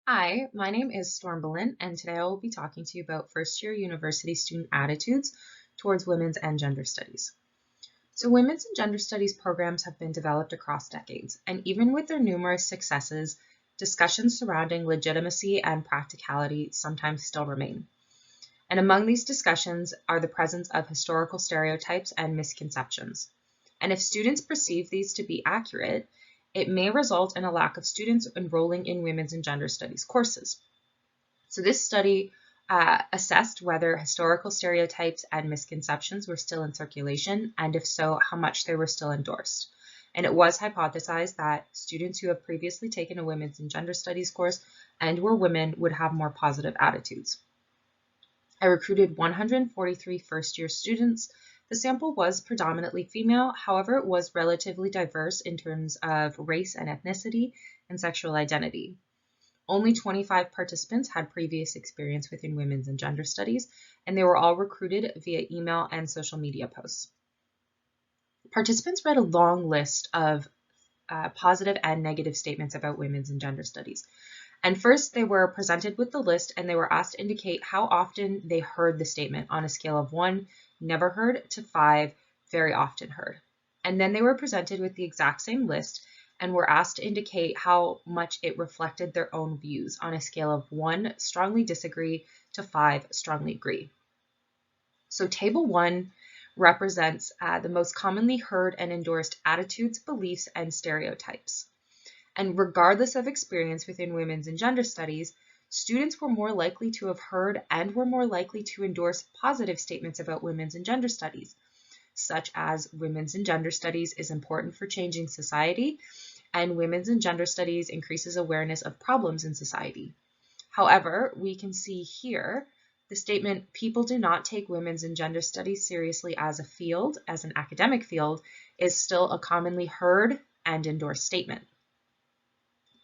Hi, my name is Storm Boleyn, and today I will be talking to you about first-year university student attitudes towards women's and gender studies. So women's and gender studies programs have been developed across decades, and even with their numerous successes, discussions surrounding legitimacy and practicality sometimes still remain. And among these discussions are the presence of historical stereotypes and misconceptions. And if students perceive these to be accurate, it may result in a lack of students enrolling in women's and gender studies courses. So this study assessed whether historical stereotypes and misconceptions were still in circulation, and if so, how much they were still endorsed. And it was hypothesized that students who have previously taken a women's and gender studies course and were women would have more positive attitudes. I recruited 143 first-year students. The sample was predominantly female, however, it was relatively diverse in terms of race and ethnicity and sexual identity. Only 25 participants had previous experience within women's and gender studies, and they were all recruited via email and social media posts. Participants read a long list of positive and negative statements about women's and gender studies. And first, they were presented with the list and they were asked to indicate how often they heard the statement on a scale of 1, never heard, to 5, very often heard. And then they were presented with the exact same list and were asked to indicate how much it reflected their own views on a scale of 1, strongly disagree, to 5, strongly agree. So Table 1 represents the most commonly heard and endorsed attitudes, beliefs, and stereotypes. And regardless of experience within women's and gender studies, students were more likely to have heard and were more likely to endorse positive statements about women's and gender studies, such as women's and gender studies is important for changing society, and women's and gender studies increases awareness of problems in society. However, we can see here the statement, people do not take women's and gender studies seriously as a field, as an academic field, is still a commonly heard and endorsed statement.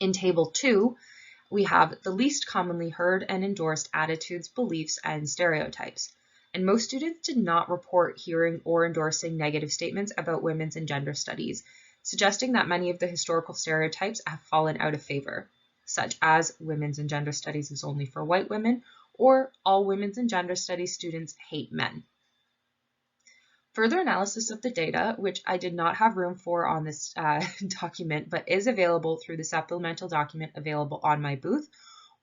In Table 2, we have the least commonly heard and endorsed attitudes, beliefs, and stereotypes. And most students did not report hearing or endorsing negative statements about women's and gender studies, suggesting that many of the historical stereotypes have fallen out of favor, such as women's and gender studies is only for white women, or all women's and gender studies students hate men. Further analysis of the data, which I did not have room for on this document, but is available through the supplemental document available on my booth,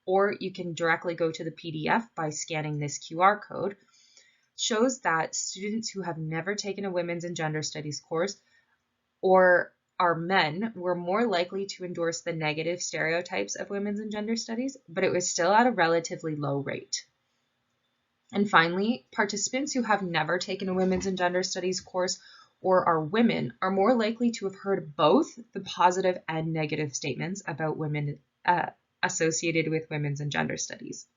or you can directly go to the PDF by scanning this QR code, shows that students who have never taken a women's and gender studies course or are men were more likely to endorse the negative stereotypes of women's and gender studies, but it was still at a relatively low rate. And finally, participants who have never taken a women's and gender studies course or are women are more likely to have heard both the positive and negative statements about women associated with women's and gender studies.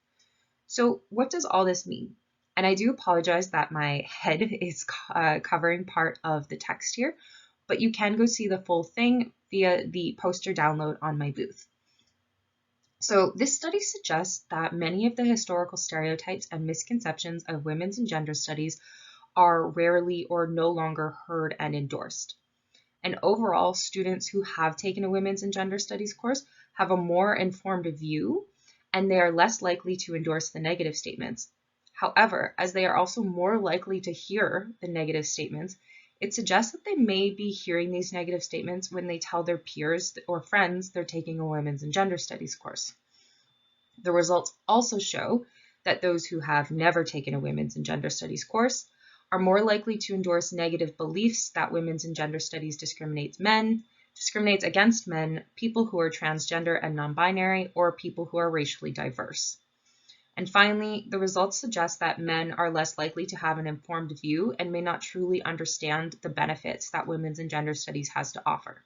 So what does all this mean? And I do apologize that my head is covering part of the text here, but you can go see the full thing via the poster download on my booth. So this study suggests that many of the historical stereotypes and misconceptions of women's and gender studies are rarely or no longer heard and endorsed. And overall, students who have taken a women's and gender studies course have a more informed view, and they are less likely to endorse the negative statements. However, as they are also more likely to hear the negative statements, it suggests that they may be hearing these negative statements when they tell their peers or friends they're taking a women's and gender studies course. The results also show that those who have never taken a women's and gender studies course are more likely to endorse negative beliefs that women's and gender studies discriminates against men, people who are transgender and non-binary, or people who are racially diverse. And finally, the results suggest that men are less likely to have an informed view and may not truly understand the benefits that women's and gender studies has to offer.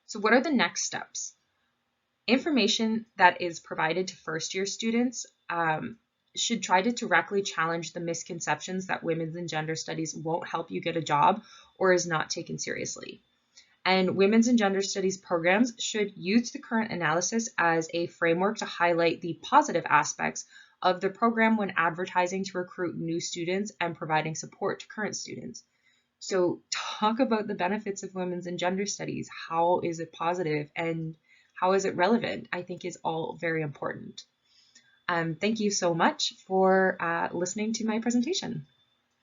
So what are the next steps? Information that is provided to first-year students should try to directly challenge the misconceptions that women's and gender studies won't help you get a job or is not taken seriously. And women's and gender studies programs should use the current analysis as a framework to highlight the positive aspects of the program when advertising to recruit new students and providing support to current students. So talk about the benefits of women's and gender studies. How is it positive, and how is it relevant, I think is all very important. Thank you so much for listening to my presentation.